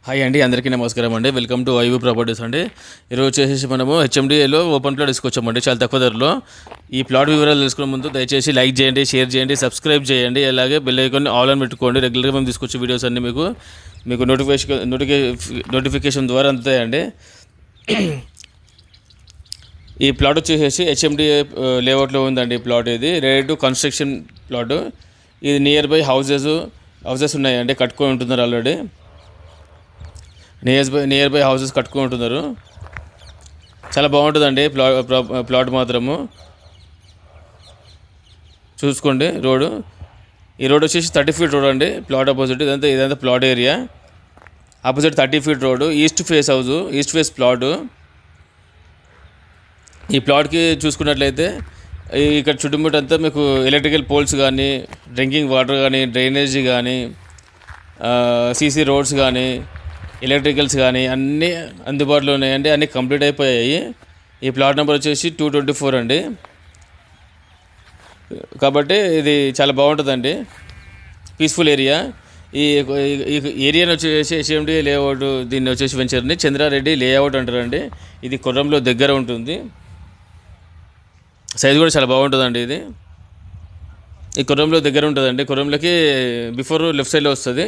Hi అండి, అందరికీ నమస్కారం అండి. వెల్కమ్ టు ఐవీ ప్రాపర్టీస్ అండి. ఈరోజు వచ్చేసి మనము హెచ్ఎండిఏలో ఓపెన్ ప్లాట్ తీసుకొచ్చామండి, చాలా తక్కువ ధరలో. ఈ ప్లాట్ వివరాలు తెలుసుకునే ముందు దయచేసి లైక్ చేయండి, షేర్ చేయండి, సబ్స్క్రైబ్ చేయండి. అలాగే బెల్ ఐకాన్ ఆల్ అని పెట్టుకోండి. రెగ్యులర్గా మేము తీసుకొచ్చే వీడియోస్ అన్నీ మీకు నోటిఫికేషన్ ద్వారా అందుతాయండి. ఈ ప్లాట్ వచ్చేసి హెచ్ఎండిఏ లేఅవుట్లో ఉందండి. ఈ ప్లాట్ ఇది రెడీ టు కన్స్ట్రక్షన్ ప్లాట్. ఇది నియర్ బై హౌసెస్ ఉన్నాయండి, కట్టుకొని ఉంటున్నారు ఆల్రెడీ. నియర్ బై హౌసెస్ కట్టుకుంటున్నారు. చాలా బాగుంటుందండి ప్లాట్ మాత్రము. చూసుకోండి రోడ్డు. ఈ రోడ్ వచ్చేసి 30 ఫీట్ రోడ్ అండి. ప్లాట్ ఆపోజిట్ ఇదంతా plot area. Opposite 30 feet road. East face plot. ఈ ప్లాట్కి చూసుకున్నట్లయితే ఇక్కడ చుట్టుముట్టంతా మీకు ఎలక్ట్రికల్ పోల్స్ కానీ, డ్రింకింగ్ వాటర్ కానీ, డ్రైనేజీ కానీ, సీసీ రోడ్స్ కానీ, ఎలక్ట్రికల్స్ కానీ అన్నీ అందుబాటులో ఉన్నాయండి. అన్నీ కంప్లీట్ అయిపోయాయి. ఈ ప్లాట్ నెంబర్ వచ్చేసి 224 అండి. కాబట్టి ఇది చాలా బాగుంటుందండి, పీస్ఫుల్ ఏరియా. ఈ ఏరియాని వచ్చేసి హెచ్ఎండిఏ లేఅవుట్, దీన్ని వచ్చేసి వెంచర్ని చంద్రారెడ్డి లేఅవుట్ అంటారండి. ఇది కొర్రంలో దగ్గర ఉంటుంది. సైజ్ కూడా చాలా బాగుంటుందండి. ఈ కొర్రంలో దగ్గర ఉంటుందండి. కొర్రంలోకి బిఫోర్ లెఫ్ట్ సైడ్లో వస్తుంది.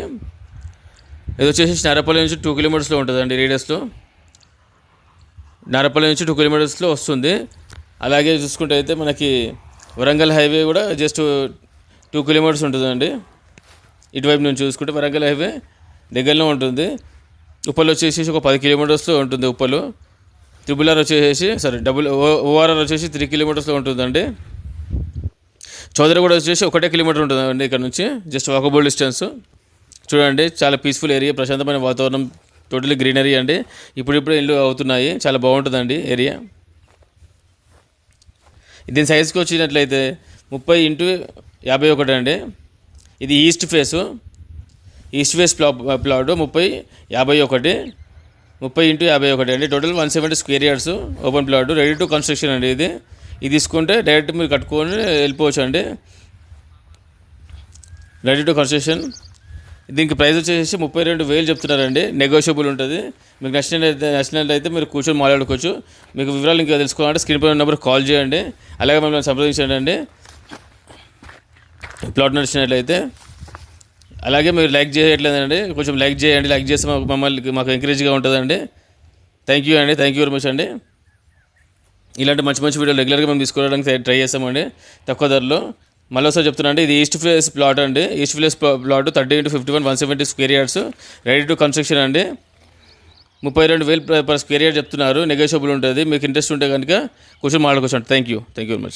ఇది వచ్చేసి నారపల్లి నుంచి 2 కిలోమీటర్స్లో ఉంటుందండి రేడియస్లో. నారపల్లి నుంచి 2 కిలోమీటర్స్లో వస్తుంది. అలాగే చూసుకుంటే అయితే మనకి వరంగల్ హైవే కూడా జస్ట్ 2 కిలోమీటర్స్ ఉంటుందండి. ఇటువైపు నుంచి చూసుకుంటే వరంగల్ హైవే దగ్గరలో ఉంటుంది. ఉప్పల్ వచ్చేసి ఒక 10 కిలోమీటర్స్లో ఉంటుంది ఉప్పలు. RRR వచ్చేసి ORR వచ్చేసి 3 కిలోమీటర్స్లో ఉంటుందండి. చౌదరిగూడ వచ్చేసి 1 కిలోమీటర్ ఉంటుందండి ఇక్కడ నుంచి, జస్ట్ వాకబుల్ డిస్టెన్స్. చూడండి, చాలా పీస్ఫుల్ ఏరియా, ప్రశాంతమైన వాతావరణం, టోటలీ గ్రీనరీ అండి. ఇప్పుడిప్పుడే ఇల్లు అవుతున్నాయి. చాలా బాగుంటుందండి ఏరియా. దీని సైజుకి వచ్చినట్లయితే 30x51 అండి. ఇది ఈస్ట్ ఫేస్ ప్లాట్ 30x51 అండి. Total 170 square yards open plot, ready to construction అండి. ఇది తీసుకుంటే డైరెక్ట్ మీరు కట్టుకొని వెళ్ళిపోవచ్చు అండి. Ready to construction. దీనికి ప్రైస్ వచ్చేసి 32,000 చెప్తున్నారండి. నెగోషియబుల్ ఉంటుంది. మీకు నచ్చినట్లయితే మీరు కూర్చొని మాట్లాడుకోవచ్చు. మీకు వివరాలు ఇంకా తెలుసుకోవాలంటే స్క్రీన్ పై నెంబర్ కాల్ చేయండి. అలాగే మమ్మల్ని సంప్రదించండి అండి ప్లాట్ నచ్చినట్లయితే. అలాగే మీరు లైక్ చేయట్లేదండి, కొంచెం లైక్ చేయండి. లైక్ చేస్తే మాకు ఎంకరేజ్గా ఉంటుందండి. థ్యాంక్ యూ వెరీ మచ్ అండి. ఇలాంటి మంచి వీడియోలు రెగ్యులర్గా మేము తీసుకోవడానికి ట్రై చేస్తామండి, తక్కువ ధరలో. మళ్ళీ చెప్తున్నా అండి, ఇది ఈస్ట్ ఫేస్ ప్లాట్ అండి. East phase plot 30x51 170 square yards, ready to construction అండి. 32,000 per స్క్వేర్ యార్డ్ చెప్తున్నారు. నెగోషియబుల్ ఉంటుంది. మీకు ఇంట్రెస్ట్ ఉంటే కనుక కూర్చొని మాట్లాడుకోవచ్చు. Thank you very much.